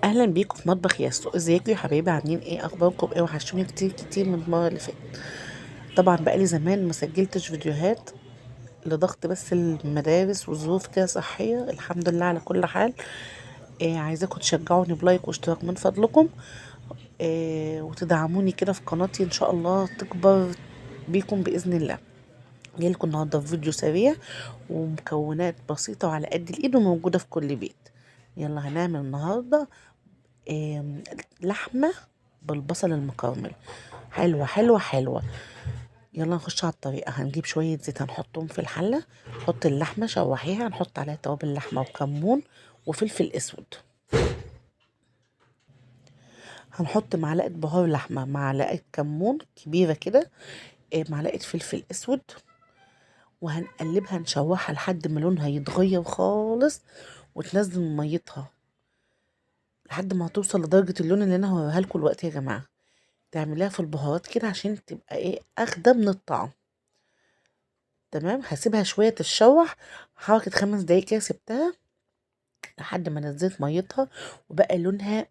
اهلا بيكم في مطبخ ياسو. ازيكم يا حبايبي؟ عاملين ايه؟ اخباركم ايه؟ وحشوني كتير كتير من المره اللي فاتت. طبعا بقالي زمان ما سجلتش فيديوهات لضغط بس المدارس وظروف كده صحيه. الحمد لله على كل حال. عايزاكم تشجعوني بلايك واشتراك من فضلكم. وتدعموني كده في قناتي، ان شاء الله تكبر بيكم باذن الله. جايلكم النهارده في فيديو سريع ومكونات بسيطه وعلى قد الايد وموجوده في كل بيت. يلا هنعمل النهارده آم، لحمة بالبصل المكرمل. حلوة حلوة حلوة. يلا نخش على الطريقة. هنجيب شوية زيت هنحطهم في الحلة. نحط اللحمة شوحيها، نحط عليها توابل اللحمة وكمون وفلفل اسود. هنحط معلقة بهار لحمة، معلقة كمون كبيرة كده، معلقة فلفل اسود، وهنقلبها نشوحها لحد ما لونها يتغير خالص وتنزل من ميتها لحد ما توصل لدرجة اللون اللي انا هوريها لكم دلوقتي يا جماعة. تعمليها في البهارات كده عشان تبقى ايه، اخده من الطعم. تمام. هسيبها شويه تتشوح، حركه 5 دقايق كده سبتها لحد ما نزلت ميتها وبقى لونها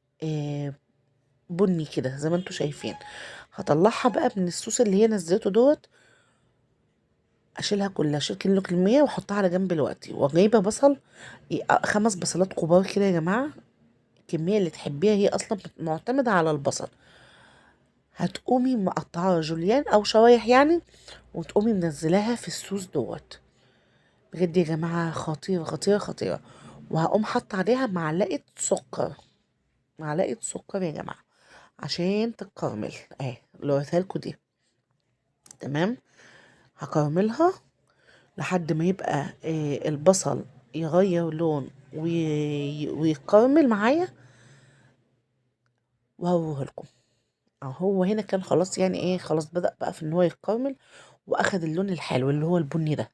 بني كده زي ما انتوا شايفين. هطلعها بقى من الصوص اللي هي نزلته دوت. اشيلها كلها، اشيل كيلو كمية واحطها على جنب دلوقتي. وجايبه بصل 5 بصلات كبار كده يا جماعه. الكميه اللي تحبيها، هي اصلا معتمده على البصل. هتقومي مقطعاها جوليان او شرايح يعني، وتقومي منزلاها في الصوص دوت. بجد يا جماعة خطيرة خطيرة خطيرة. وهقوم حاطة عليها معلقة سكر. معلقة سكر يا جماعة عشان تتكرمل اهي اللي وريتها لكم دي. تمام. هكرملها لحد ما يبقى البصل يغير لون ويكرمل معايا، وهوريه لكم. هو هنا كان خلاص يعني ايه، خلاص بدأ بقى في ان هو يتكرمل واخد اللون الحلو اللي هو البني ده.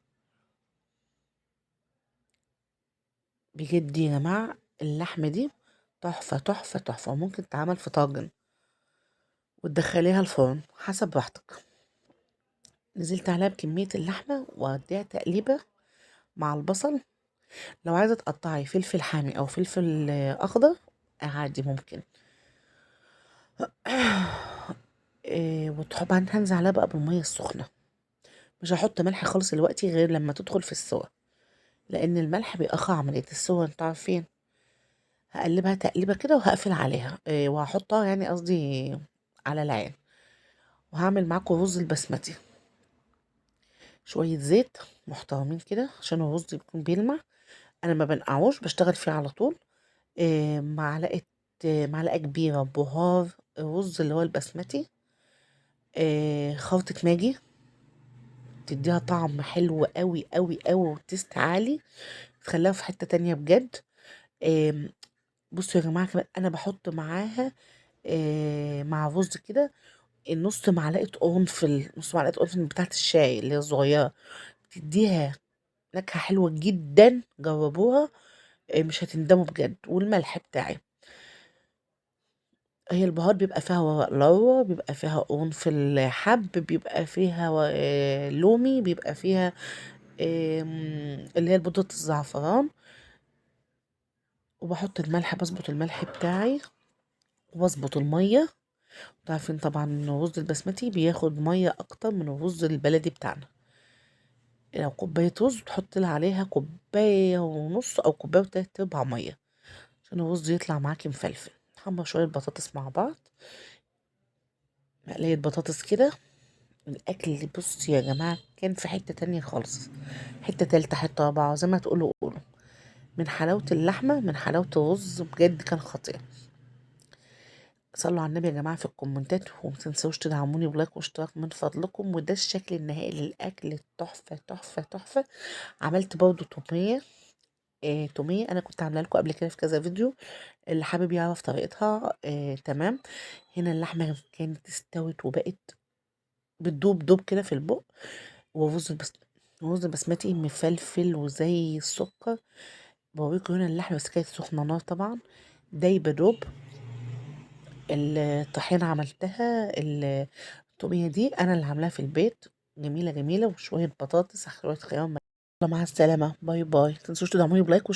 بجد يا جماعة اللحمة دي تحفة تحفة تحفة، وممكن تتعمل في طاجن وتدخليها الفرن حسب براحتك. نزلت عليها بكمية اللحمة واديها تقليبة مع البصل. لو عايزة تقطعي فلفل حامي او فلفل اخضر عادي ممكن. وطبعا هنزل عليها بقى بالمية السخنة. مش هحط ملح خالص دلوقتي غير لما تدخل في السوا، لان الملح بيأخر عملية السوا انتوا عارفين. هقلبها تقليبة كده وهقفل عليها وهحطها يعني قصدي على العين. وهعمل معاكم رز البسمتي. شوية زيت محترمين كده عشان الرز بيكون بيلمع. انا ما بنقعوش، بشتغل فيه على طول. معلقة معلقة كبيرة بهار رز اللي هو البسمتي. خلطة ماجي تديها طعم حلو قوي قوي قوي وتست عالي، تخليها في حتة تانية بجد. آم، بصوا يا جماعة كمان انا بحط معاها مع الرز كده نص معلقة قرنفل، نص معلقة قرنفل بتاعت الشاي اللي هي الصغيرة. بتديها نكهة حلوة جدا، جربوها. مش هتندموا بجد. والملح بتاعي، هي البهار بيبقى فيها ورق لورا، بيبقى فيها قرنفل حب، بيبقى فيها لومي، بيبقى فيها اللي هي بودرة الزعفران. وبحط الملح، بظبط الملح بتاعي وبظبط المية. عارفين طبعا ان الرز البسمتي بياخد مية اكتر من الرز البلدي بتاعنا. لو كوباية رز تحط لها عليها كوباية ونص او كوباية وتلات ارباع مية عشان الرز يطلع معاكي مفلفل. نحمر شوية بطاطس مع بعض، مقلية بطاطس كده. الأكل اللي بص يا جماعة كان في حتة تانية خالص، حتة تالتة حتة رابعة زي ما تقولوا قولوا. من حلاوة اللحمة، من حلاوة الرز، بجد كان خطير. صلوا على النبي يا جماعة في الكومنتات، ومتنسوش تدعموني بلايك واشتراك من فضلكم. وده الشكل النهائي للأكل تحفة تحفة تحفة. عملت برضه تومية. تومية أنا كنت عاملة لكم قبل كده في كذا فيديو، اللي حابب يعرف طريقتها. تمام. هنا اللحمة كانت استوت وبقت بتدوب دوب كده في البق. ورز بس، رز بسمتي مفلفل وزي السكر. بوريكم هنا اللحمة بس كانت سخنة نار طبعا، دايبة دوب. الطحينة عملتها، الطومية دي أنا اللي عاملاها في البيت. جميلة جميلة. وشوية بطاطس، شوية خيار. مع السلامة، باي باي. متنسوش تدعموني بلايك